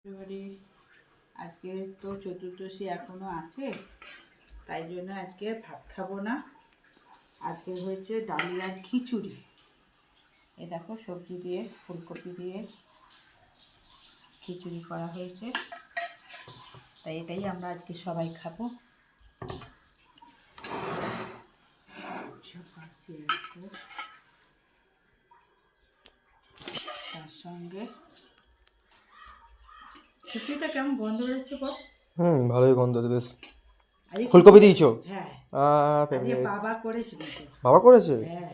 এবারে আজকে তো চতুর্দশী এখনো আছে, তাই জন্য আজকে ভাত খাবো না। আজকে হয়েছে ডালিয়ার খিচুড়ি। এ দেখো সবজি দিয়ে ফুলকপি দিয়ে খিচুড়ি করা হয়েছে, তাই এটাই আমরা আজকে সবাই খাবো। তার সঙ্গে খিচুড়িটা কেমন গন্ধ হচ্ছে বল? ভালোই গন্ধ বেশ। ফুলকপি দিয়েছো? হ্যাঁ, আজকে বাবা করেছে। বাবা করেছে? হ্যাঁ,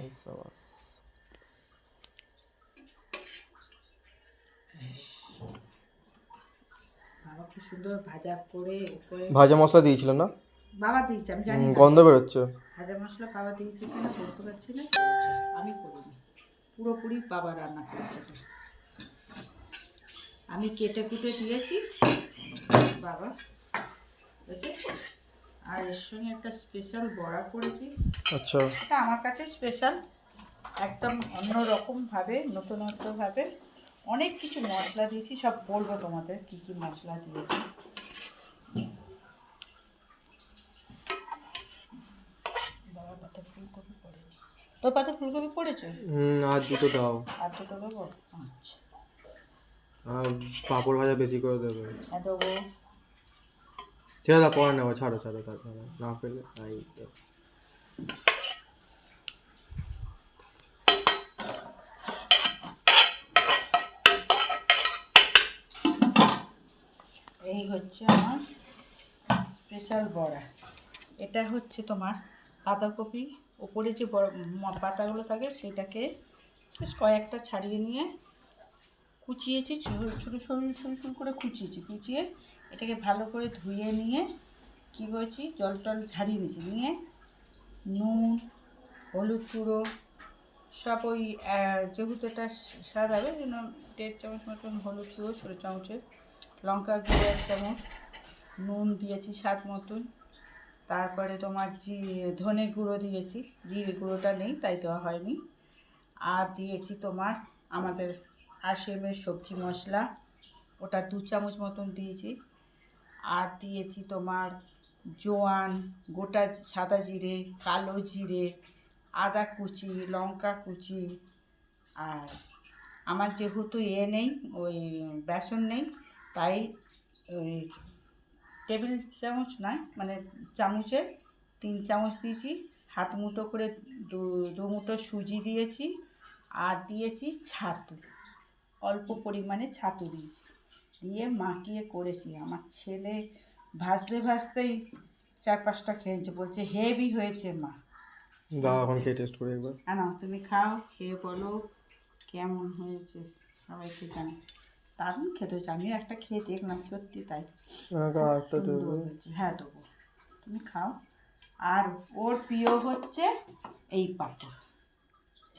বাবা খুব সুন্দর ভাজা করে ভাজা মশলা দিয়েছিল না? বাবা দিয়েছে, আমি জানি গন্ধ বেরোচ্ছে। ভাজা মশলা বাবা দিয়েছে কিনা বলতে পারছি না, আমি করিনি, পুরোপুরি বাবা রান্না করেছে। আমি কেটে কুটে দিয়েছি বাবা, আর এর সঙ্গে একটা স্পেশাল বড়া করেছি। আচ্ছা, এটা আমার কাছে স্পেশাল, একদম অন্যরকমভাবে, নতুনত্বভাবে অনেক কিছু মশলা দিয়েছি। সব বলবো তোমাদের কি কি মশলা দিয়েছি। বাবা পাতা ফুলকপি পড়েনি, তোর পাতা ফুলকপি পড়েছে? আর দুটো দাও। আর দুটো দেবো? আচ্ছা, পাঁপড় ভাজা বেশি করে দেবে। হ্যাঁ দেবো। ঠিক আছে, পরে নেবো, ছাড়ো তারপরে না পেলে তাই। এই হচ্ছে আমার স্পেশাল বড়া। এটা হচ্ছে তোমার বাঁধাকপি, ওপরে যে পাতাগুলো থাকে সেটাকে বেশ কয়েকটা ছাড়িয়ে নিয়ে কুচিয়েছি, ছোটো সরু করে কুচিয়ে এটাকে ভালো করে ধুয়ে নিয়ে কী করেছি, জল টল ঝারিয়ে নিয়েছি, নিয়ে নুন, হলুদ গুঁড়ো সব ওই যেহেতু এটা স্বাদ হবে জন্য 1.5 চামচ মতন হলুদ গুঁড়ো, ছোটো চামচের লঙ্কা গুঁড়ো 1 চামচ, নুন দিয়েছি স্বাদ মতন, তারপরে তোমার ধনে গুঁড়ো দিয়েছি, জিরে গুঁড়োটা নেই তাই দেওয়া হয়নি, আর দিয়েছি তোমার আমাদের আশেমের সবজি মশলা, ওটা 2 চামচ মতন দিয়েছি, আর দিয়েছি তোমার জোয়ান, গোটা সাদা জিরে, কালো জিরে, আদা কুচি, লঙ্কা কুচি, আর আমার যেহেতু নেই, ওই বেসন নেই, তাই ওই টেবিল চামচ নয়, মানে চামচে 3 চামচ দিয়েছি, হাত মুঠো করে দু মুঠো সুজি দিয়েছি, আর দিয়েছি ছাতু, অল্প পরিমাণে ছাতু দিয়েছি, দিয়ে মাখিয়ে করেছি। আমার ছেলে ভাজতেই 4-5টা খেয়েছে, বলছে হেভি হয়েছে মা। দাও এখন খেয়ে টেস্ট করে একবার। না, তুমি খাও, খেয়ে বলো কেমন হয়েছে, সবাইকে জানো। দারুণ খেতে হয়েছে, আমিও একটা খেয়ে দেখলাম, সত্যি তাই হ্যাঁ দেবো, তুমি খাও। আর ওর প্রিয় হচ্ছে এই পাঁপড়,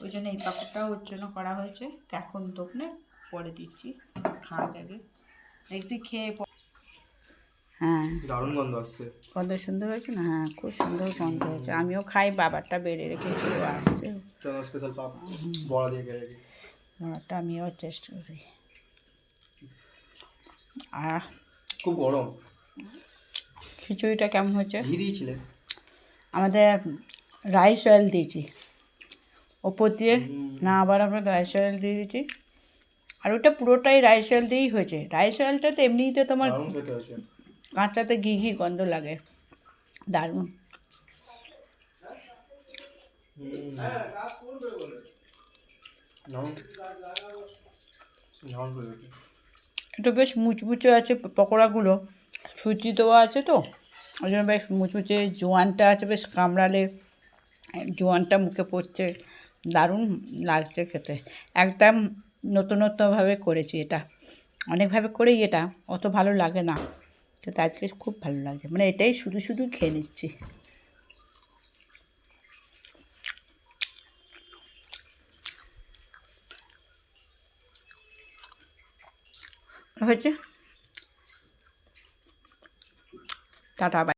ওই জন্য এই পাঁপড়টাও ওর জন্য করা হয়েছে। এখন দোকানে পরে দিচ্ছি, খাওয়া যাবে, একটু খেয়ে। হ্যাঁ, দারুণ গন্ধ আসছে। গন্ধ সুন্দর হয়েছে না? হ্যাঁ, খুব সুন্দর গন্ধ হয়েছে। আমিও খাই, বাবারটা বেড়ে রেখেছি, ও আসছে, স্পেশাল বড়া দিয়ে খেয়ে বড়াটা আমিও চেষ্টা করি। আর খুব গরম। খিচুড়িটা কেমন হয়েছে? ঘি দিয়েছিলে? আমাদের রাইস অয়েল দিয়েছি ওপর দিয়ে, না আবার আমরা রাইস অয়েল দিয়ে দিয়েছি, আর ওটা পুরোটাই রাইস অয়েল দিয়েই হয়েছে। রাইস অয়েলটা তো এমনিতে তোমার কাঁচাতে ঘি গন্ধ লাগে, দারুণ। এটা বেশ মুচমুচে আছে পকোড়াগুলো, সুজি দেওয়া আছে তো ওই জন্য বেশ মুচমুচে, জোয়ানটা আছে, বেশ কামড়ালে জোয়ানটা মুখে পড়ছে, দারুণ লাগছে খেতে। একদম নতুনত্বভাবে করেছি এটা, অনেকভাবে করেই এটা অত ভালো লাগে না, কিন্তু আজকে খুব ভালো লাগছে, মানে এটাই শুধু খেয়ে নিচ্ছি। হয়েছে, টাটা, বাই।